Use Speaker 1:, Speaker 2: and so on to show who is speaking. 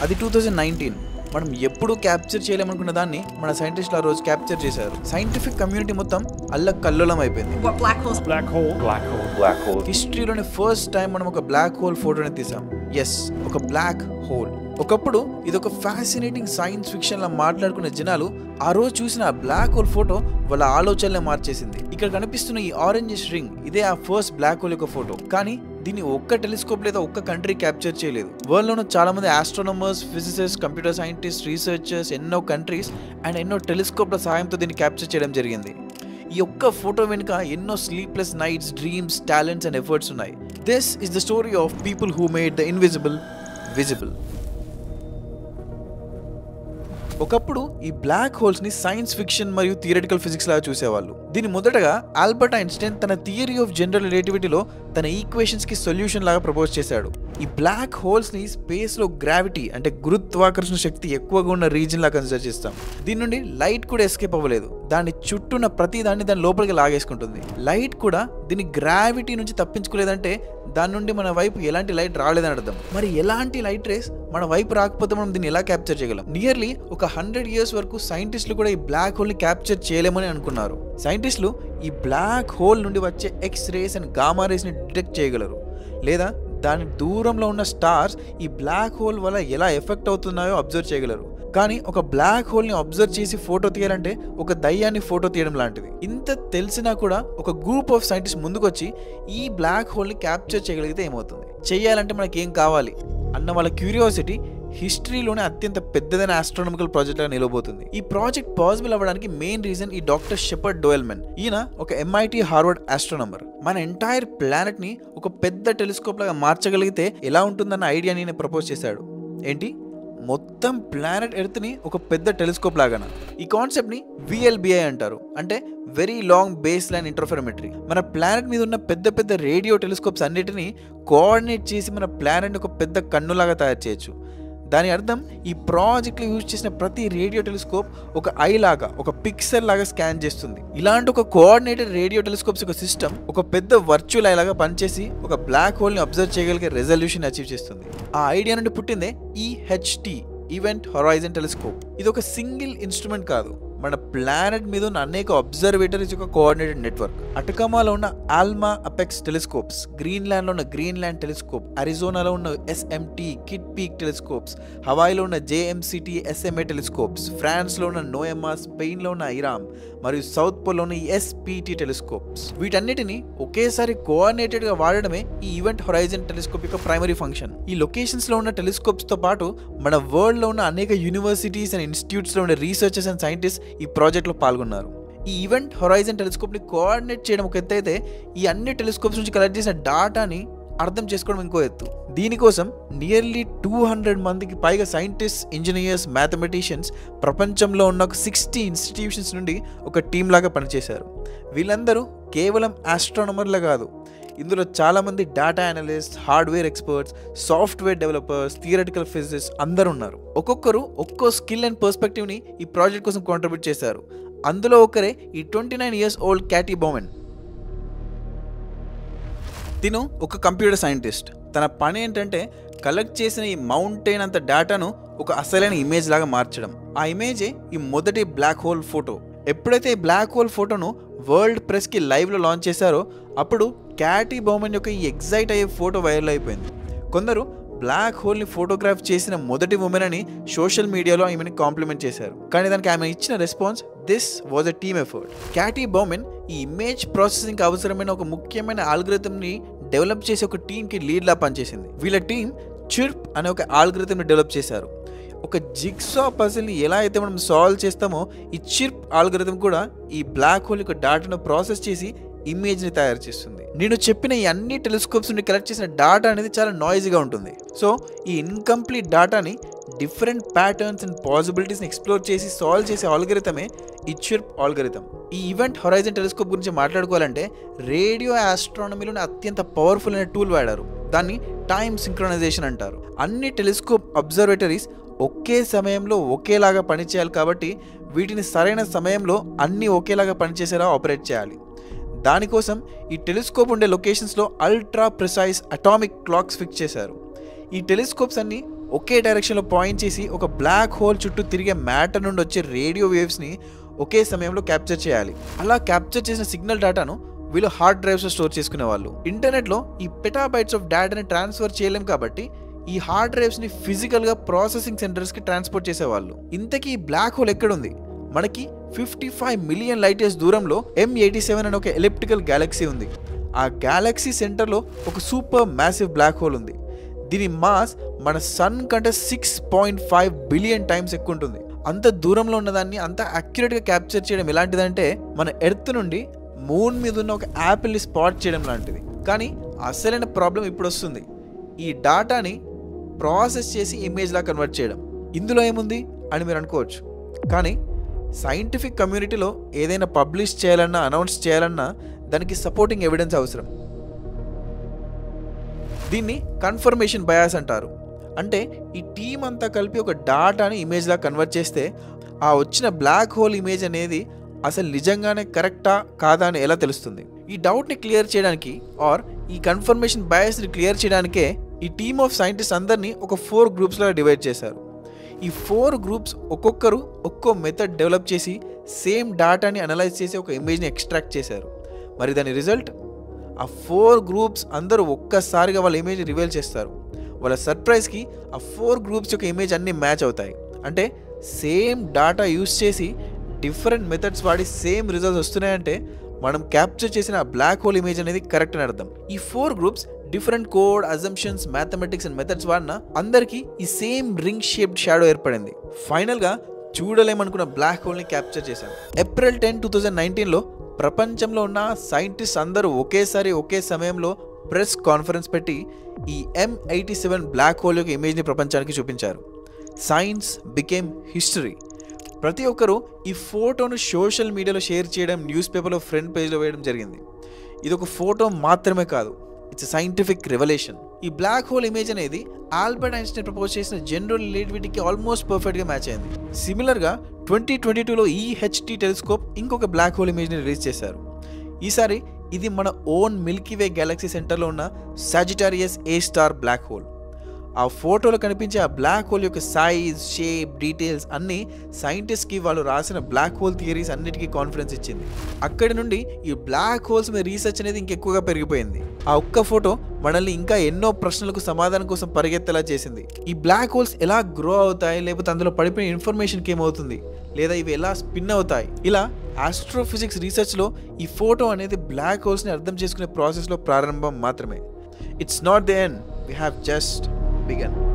Speaker 1: అది 2019. మనం ఎప్పుడు క్యాప్చర్ చేయలేమనుకున్న దాన్ని మన సైంటిస్టులు ఆ రోజు క్యాప్చర్ చేశారు. సైంటిఫిక్ కమ్యూనిటీ మొత్తం అల్లకల్లోలం అయిపోయింది. హిస్టరీలోని ఫస్ట్ టైం మనం ఒక బ్లాక్ హోల్ ఫోటోని తీసాం. ఎస్, ఒక బ్లాక్ హోల్. ఒకప్పుడు ఇది ఒక ఫ్యాసినేటింగ్ సైన్స్ ఫిక్షన్ లా మాట్లాడుకునే జనాలు ఆ రోజు చూసిన ఆ బ్లాక్ హోల్ ఫోటో వాళ్ళ ఆలోచనలే మార్చేసింది. ఇక్కడ కనిపిస్తున్న ఈ ఆరెంజ్ రింగ్ ఇదే ఆ ఫస్ట్ బ్లాక్ హోల్ యొక్క ఫోటో. కానీ దీన్ని ఒక్క టెలిస్కోప్ లేదా ఒక్క కంట్రీ క్యాప్చర్ చేయలేదు. వరల్డ్ లోనూ చాలా మంది ఆస్ట్రోనమర్స్, ఫిజిసిస్ట్, కంప్యూటర్ సైంటిస్ట్, రీసెర్చర్స్, ఎన్నో కంట్రీస్ అండ్ ఎన్నో టెలిస్కోప్ల సహాయంతో దీన్ని క్యాప్చర్ చేయడం జరిగింది. ఈ ఒక్క ఫోటో వెనుక ఎన్నో sleepless nights, dreams, talents and efforts ఉన్నాయి. This is the story of people who made the invisible visible. ఒకప్పుడు ఈ బ్లాక్ హోల్స్ ని సైన్స్ ఫిక్షన్ మరియు థియరిటికల్ ఫిజిక్స్ లాగా చూసేవాళ్ళు. దీని మొదటగా ఆల్బర్ట్ ఐన్స్టైన్ తన థియరీ ఆఫ్ జనరల్ రిలేటివిటీలో తన ఈక్వేషన్స్ కి సొల్యూషన్ లాగా ప్రపోజ్ చేశాడు. ఈ బ్లాక్ హోల్స్ ని స్పేస్ లో గ్రావిటీ అంటే గురుత్వాకర్షణ శక్తి ఎక్కువగా ఉన్న రీజన్ లా కన్సిడర్ చేస్తాం. దీని నుండి లైట్ కూడా ఎస్కేప్ అవ్వలేదు. దాని చుట్టూన్న ప్రతి దాన్ని దాని లోపలికి లాగేసుకుంటుంది. లైట్ కూడా దీని గ్రావిటీ నుంచి తప్పించుకోలేదంటే దాని నుండి మన వైపు ఎలాంటి లైట్ రాలేదని అర్థం. మరి ఎలాంటి లైట్ రేస్ మన వైపు రాకపోతే మనం దీన్ని ఎలా క్యాప్చర్ చేయగలం? నియర్లీ ఒక 100 years వరకు సైంటిస్టులు కూడా ఈ బ్లాక్ హోల్ ని క్యాప్చర్ చేయలేమని అనుకున్నారు. సైంటిస్టులు ఈ బ్లాక్ హోల్ నుండి వచ్చే X race and gamma rays ని డిటెక్ట్ చేయగలరు, లేదా దాని దూరంలో ఉన్న స్టార్స్ ఈ బ్లాక్ హోల్ వల్ల ఎలా ఎఫెక్ట్ అవుతున్నాయో అబ్జర్వ్ చేయగలరు. కానీ ఒక బ్లాక్ హోల్ ని అబ్జర్వ్ చేసి ఫోటో తీయాలంటే ఒక దయ్యాన్ని ఫోటో తీయడం లాంటిది. ఇంత తెలిసినా కూడా ఒక గ్రూప్ ఆఫ్ సైంటిస్ట్ ముందుకొచ్చి ఈ బ్లాక్ హోల్ ని క్యాప్చర్ చేయగలిగితే ఏమవుతుంది, చేయాలంటే మనకి ఏం కావాలి అన్న వాళ్ళ క్యూరియాసిటీ హిస్టరీలోనే అత్యంత పెద్దదైన ఆస్ట్రానమికల్ ప్రాజెక్ట్ గా నిలవబోతుంది. ఈ ప్రాజెక్ట్ పాసిబుల్ అవ్వడానికి మెయిన్ రీజన్ ఈ డాక్టర్ షెపర్డ్ డోయల్మెన్. ఈయన ఒక MIT హార్వర్డ్ ఆస్ట్రోనమర్. మన ఎంటైర్ ప్లానెట్ ని ఒక పెద్ద టెలిస్కోప్ లాగా మార్చగలిగితే ఎలా ఉంటుందన్న ఐడియాని ఈయన ప్రపోజ్ చేశాడు. ఏంటి, మొత్తం ప్లానెట్ ఎర్త్ ని ఒక పెద్ద టెలిస్కోప్ లాగా. ఈ కాన్సెప్ట్ ని VLBI అంటారు, అంటే very long base line interferometry. మన ప్లానెట్ మీద ఉన్న పెద్ద పెద్ద రేడియో టెలిస్కోప్స్ అన్నిటిని కోఆర్డినేట్ చేసి మన ప్లానెట్ ఒక పెద్ద కన్నులాగా తయారు చేయొచ్చు. దాని అర్థం ఈ ప్రాజెక్ట్లో యూజ్ చేసిన ప్రతి రేడియో టెలిస్కోప్ ఒక ఐ లాగా, ఒక పిక్సెల్ లాగా స్కాన్ చేస్తుంది. ఇలాంటి ఒక కోఆర్డినేటెడ్ రేడియో టెలిస్కోప్స్ ఒక సిస్టమ్ ఒక పెద్ద వర్చువల్ ఐ లాగా పనిచేసి ఒక బ్లాక్ హోల్ ని అబ్జర్వ్ చేయగలిగే రెజల్యూషన్ అచీవ్ చేస్తుంది. ఆ ఐడియా నుండి పుట్టిందే EHT, ఈవెంట్ హొరైజన్ టెలిస్కోప్. ఇది ఒక సింగిల్ ఇన్స్ట్రుమెంట్ కాదు, మన ప్లానెట్ మీద ఉన్న అనేక అబ్జర్వేటరీస్ యొక్క కోఆర్డినేటెడ్ నెట్వర్క్. అటకామాలో ఉన్న ఆల్మా అపెక్స్ టెలిస్కోప్స్, గ్రీన్లాండ్ లో ఉన్న గ్రీన్లాండ్ టెలిస్కోప్, అరిజోనాలో ఉన్న SMT కిడ్ పీక్ టెలిస్కోప్స్, హవాయిలో ఉన్న JMCT SMA టెలిస్కోప్స్, ఫ్రాన్స్ లో ఉన్న నోయమా, స్పెయిన్ లో ఉన్న ఐరామ్ మరియు సౌత్ పోల్ లో ఉన్న SPT టెలిస్కోప్స్. వీటన్నిటిని ఒకేసారి కోఆర్డినేటెడ్ గా వాడడమే ఈ ఈవెంట్ హొరైజన్ టెలిస్కోప్ యొక్క ప్రైమరీ ఫంక్షన్. ఈ లొకేషన్స్ లో ఉన్న టెలిస్కోప్స్ తో పాటు మన వరల్డ్ లో ఉన్న అనేక యూనివర్సిటీస్ అండ్ ఇన్స్టిట్యూట్స్ లో ఉన్న రీసెర్చర్స్ అండ్ సైంటిస్ట్ ఈ ప్రాజెక్ట్ లో పాల్గొన్నారు. ఈ ఈవెంట్ హొరైజన్ టెలిస్కోప్ ని కోఆర్డినేట్ చేయడం ఒక ఎత్తు అయితే, ఈ అన్ని టెలిస్కోప్స్ నుంచి కలెక్ట్ చేసిన డాటాని అర్థం చేసుకోవడం ఇంకో ఎత్తు. దీనికోసం నియర్లీ 200 మందికి పైగా సైంటిస్ట్, ఇంజనీర్స్, మ్యాథమెటిషియన్స్ ప్రపంచంలో ఉన్న ఒక 60 ఇన్స్టిట్యూషన్స్ నుండి ఒక టీం లాగా పనిచేశారు. వీళ్ళందరూ కేవలం ఆస్ట్రోనమర్లే కాదు, ఇందులో చాలామంది data analyst, hardware experts, software developers, theoretical physicist అందరూ ఉన్నారు. ఒక్కొక్కరు ఒక్కో స్కిల్ అండ్ పర్స్పెక్టివ్ని ఈ ప్రాజెక్ట్ కోసం కాంట్రిబ్యూట్ చేశారు. అందులో ఒకరే ఈ 29 years old క్యాటీ బౌమెన్. తిను ఒక కంప్యూటర్ సైంటిస్ట్. తన పని ఏంటంటే కలెక్ట్ చేసిన ఈ మౌంటైన్ అంత డేటాను ఒక అసలైన ఇమేజ్ లాగా మార్చడం. ఆ ఇమేజే ఈ మొదటి బ్లాక్ హోల్ ఫోటో. ఎప్పుడైతే ఈ బ్లాక్ హోల్ ఫోటోను వరల్డ్ ప్రెస్కి లైవ్లో లాంచ్ చేశారో అప్పుడు క్యాటీ బౌమెన్ యొక్క ఈ ఎగ్జైట్ అయ్యే ఫోటో వైరల్ అయిపోయింది. కొందరు బ్లాక్ హోల్ని ఫోటోగ్రాఫ్ చేసిన మొదటి ఉమెన్ అని సోషల్ మీడియాలో ఆమెని కాంప్లిమెంట్ చేశారు. కానీ దానికి ఆమె ఇచ్చిన response, this was a team effort. Katie Bouman ఈ ఇమేజ్ ప్రాసెసింగ్కి అవసరమైన ఒక ముఖ్యమైన ఆల్గరిథంని డెవలప్ చేసి ఒక టీంకి లీడ్లా పనిచేసింది. వీళ్ళ టీం చిర్ప్ అనే ఒక ఆల్గరిథంని డెవలప్ చేశారు. ఒక జిగ్సా పజిల్ని ఎలా అయితే మనం సాల్వ్ చేస్తామో ఈ చిర్ప్ ఆల్గరిథం కూడా ఈ బ్లాక్ హోల్ యొక్క డాటాను ప్రాసెస్ చేసి ఇమేజ్ని తయారు చేస్తుంది. నేను చెప్పిన ఈ అన్ని టెలిస్కోప్స్ నుండి కలెక్ట్ చేసిన డాటా అనేది చాలా నాయిజీగా ఉంటుంది. సో ఈ ఇన్కంప్లీట్ డాటాని డిఫరెంట్ ప్యాటర్న్స్ అండ్ పాసిబిలిటీస్ని ఎక్స్ప్లోర్ చేసి సాల్వ్ చేసే ఆల్గరిథమే ఈ చిర్ప్ ఆల్గరిథం. ఈ ఈవెంట్ హొరైజన్ టెలిస్కోప్ గురించి మాట్లాడుకోవాలంటే రేడియో ఆస్ట్రానమీలోని అత్యంత పవర్ఫుల్ అయిన టూల్ వాడారు. దాన్ని టైమ్ సింక్రనైజేషన్ అంటారు. అన్ని టెలిస్కోప్ అబ్జర్వేటరీస్ ఒకే సమయంలో ఒకేలాగా పనిచేయాలి కాబట్టి వీటిని సరైన సమయంలో అన్ని ఒకేలాగా పనిచేసేలా ఆపరేట్ చేయాలి. దానికోసం ఈ టెలిస్కోప్ ఉండే లొకేషన్స్లో ultra precise atomic clocks fix చేశారు. ఈ టెలిస్కోప్స్ అన్ని ఒకే డైరెక్షన్లో పాయింట్ చేసి ఒక బ్లాక్ హోల్ చుట్టూ తిరిగే మ్యాటర్ నుండి వచ్చే రేడియో వేవ్స్ని ఒకే సమయంలో క్యాప్చర్ చేయాలి. అలా క్యాప్చర్ చేసిన సిగ్నల్ డేటాను వీళ్ళు హార్డ్ డ్రైవ్స్లో స్టోర్ చేసుకునేవాళ్ళు. ఇంటర్నెట్లో ఈ పెటాబైట్స్ ఆఫ్ డేటాని ట్రాన్స్ఫర్ చేయలేం కాబట్టి ఈ హార్డ్ డ్రైవ్స్ని ఫిజికల్గా ప్రాసెసింగ్ సెంటర్స్కి ట్రాన్స్పోర్ట్ చేసేవాళ్ళు. ఇంతకీ ఈ బ్లాక్ హోల్ ఎక్కడుంది? మనకి 55 మిలియన్ లైట్ ఇయర్స్ దూరంలో M87 అనే ఒక ఎలిప్టికల్ గ్యాలక్సీ ఉంది. ఆ గ్యాలక్సీ సెంటర్లో ఒక సూపర్ మ్యాసివ్ బ్లాక్ హోల్ ఉంది. దీని మాస్ మన సన్ కంటే 6.5 బిలియన్ టైమ్స్ ఎక్కువ ఉంటుంది. అంత దూరంలో ఉన్నదాన్ని అంత అక్యురేట్గా క్యాప్చర్ చేయడం ఎలాంటిదంటే మన ఎర్త్ నుండి మూన్ మీద ఉన్న ఒక యాపిల్ని స్పాట్ చేయడం లాంటిది. కానీ అసలైన ప్రాబ్లం ఇప్పుడు వస్తుంది, ఈ డాటాని ప్రాసెస్ చేసి ఇమేజ్లా కన్వర్ట్ చేయడం. ఇందులో ఏముంది అని మీరు అనుకోవచ్చు. కానీ సైంటిఫిక్ కమ్యూనిటీలో ఏదైనా పబ్లిష్ చేయాలన్నా అనౌన్స్ చేయాలన్నా దానికి సపోర్టింగ్ ఎవిడెన్స్ అవసరం. దీన్ని కన్ఫర్మేషన్ బయాస్ అంటారు. అంటే ఈ టీం అంతా కలిపి ఒక డాటాని ఇమేజ్లా కన్వర్ట్ చేస్తే ఆ వచ్చిన బ్లాక్ హోల్ ఇమేజ్ అనేది అసలు నిజంగానే కరెక్టా కాదా అని ఎలా తెలుస్తుంది? ఈ డౌట్ని క్లియర్ చేయడానికి ఆర్ ఈ కన్ఫర్మేషన్ బయాస్ని క్లియర్ చేయడానికే ఈ టీమ్ ఆఫ్ సైంటిస్ట్ అందరినీ ఒక 4 గ్రూప్స్లో డివైడ్ చేశారు. ఈ 4 గ్రూప్స్ ఒక్కొక్కరు ఒక్కో మెథడ్ డెవలప్ చేసి సేమ్ డాటాని అనలైజ్ చేసి ఒక ఇమేజ్ని ఎక్స్ట్రాక్ట్ చేశారు. మరి దాని రిజల్ట్ ఆ 4 గ్రూప్స్ అందరూ ఒక్కసారిగా వాళ్ళ ఇమేజ్ని రివీల్ చేస్తారు. వాళ్ళ సర్ప్రైజ్కి ఆ 4 గ్రూప్స్ యొక్క ఇమేజ్ అన్నీ మ్యాచ్ అవుతాయి. అంటే సేమ్ డాటా యూస్ చేసి డిఫరెంట్ మెథడ్స్ వాడి సేమ్ రిజల్ట్స్ వస్తున్నాయంటే మనం క్యాప్చర్ చేసిన ఆ బ్లాక్ హోల్ ఇమేజ్ అనేది కరెక్ట్ అని అర్థం. ఈ 4 groups different code, assumptions, mathematics and methods వాడిన అందరికీ ఈ సేమ్ రింగ్ షేప్డ్ షాడో ఏర్పడింది. ఫైనల్గా చూడలేమనుకున్న బ్లాక్ హోల్ని క్యాప్చర్ చేశాం. ఏప్రిల్ 10, 2019లో ప్రపంచంలో ఉన్న సైంటిస్ట్ అందరూ ఒకేసారి ఒకే సమయంలో ప్రెస్ కాన్ఫరెన్స్ పెట్టి ఈ M87 బ్లాక్ హోల్ యొక్క ఇమేజ్ని ప్రపంచానికి చూపించారు. Science became history. ప్రతి ఒక్కరూ ఈ ఫోటోను సోషల్ మీడియాలో షేర్ చేయడం, న్యూస్ పేపర్లో ఫ్రంట్ పేజ్లో వేయడం జరిగింది. ఇది ఒక ఫోటో మాత్రమే కాదు, ఇట్స్ సైంటిఫిక్ రెవల్యూషన్. ఈ బ్లాక్ హోల్ ఇమేజ్ అనేది ఆల్బర్ట్ ఐన్స్టైన్ ప్రపోజ్ చేసిన జనరల్ రిలేటివిటీకి ఆల్మోస్ట్ పర్ఫెక్ట్గా మ్యాచ్ అయింది. సిమిలర్గా 2022లో EHT టెలిస్కోప్ ఇంకొక బ్లాక్ హోల్ ఇమేజ్ని రిలీజ్ చేశారు. ఈసారి ఇది మన ఓన్ మిల్కీవే గ్యాలక్సీ సెంటర్లో ఉన్న సాజిటారియస్ A స్టార్ బ్లాక్ హోల్. ఆ ఫోటోలో కనిపించే ఆ బ్లాక్ హోల్ యొక్క సైజ్, షేప్, డీటెయిల్స్ అన్నీ సైంటిస్ట్కి వాళ్ళు రాసిన బ్లాక్ హోల్ థియరీస్ అన్నిటికీ కాన్ఫిడెన్స్ ఇచ్చింది. అక్కడి నుండి ఈ బ్లాక్ హోల్స్ మీద రీసెర్చ్ అనేది ఇంకెక్కువగా పెరిగిపోయింది. ఆ ఒక్క ఫోటో మనల్ని ఇంకా ఎన్నో ప్రశ్నలకు సమాధానం కోసం పరిగెత్తేలా చేసింది. ఈ బ్లాక్ హోల్స్ ఎలా గ్రో అవుతాయి, లేకపోతే అందులో పడిపోయిన ఇన్ఫర్మేషన్కి ఏమవుతుంది, లేదా ఇవి ఎలా స్పిన్ అవుతాయి, ఇలా ఆస్ట్రోఫిజిక్స్ రీసెర్చ్లో ఈ ఫోటో అనేది బ్లాక్ హోల్స్ని అర్థం చేసుకునే ప్రాసెస్లో ప్రారంభం మాత్రమే. It's not the end, we have just begun.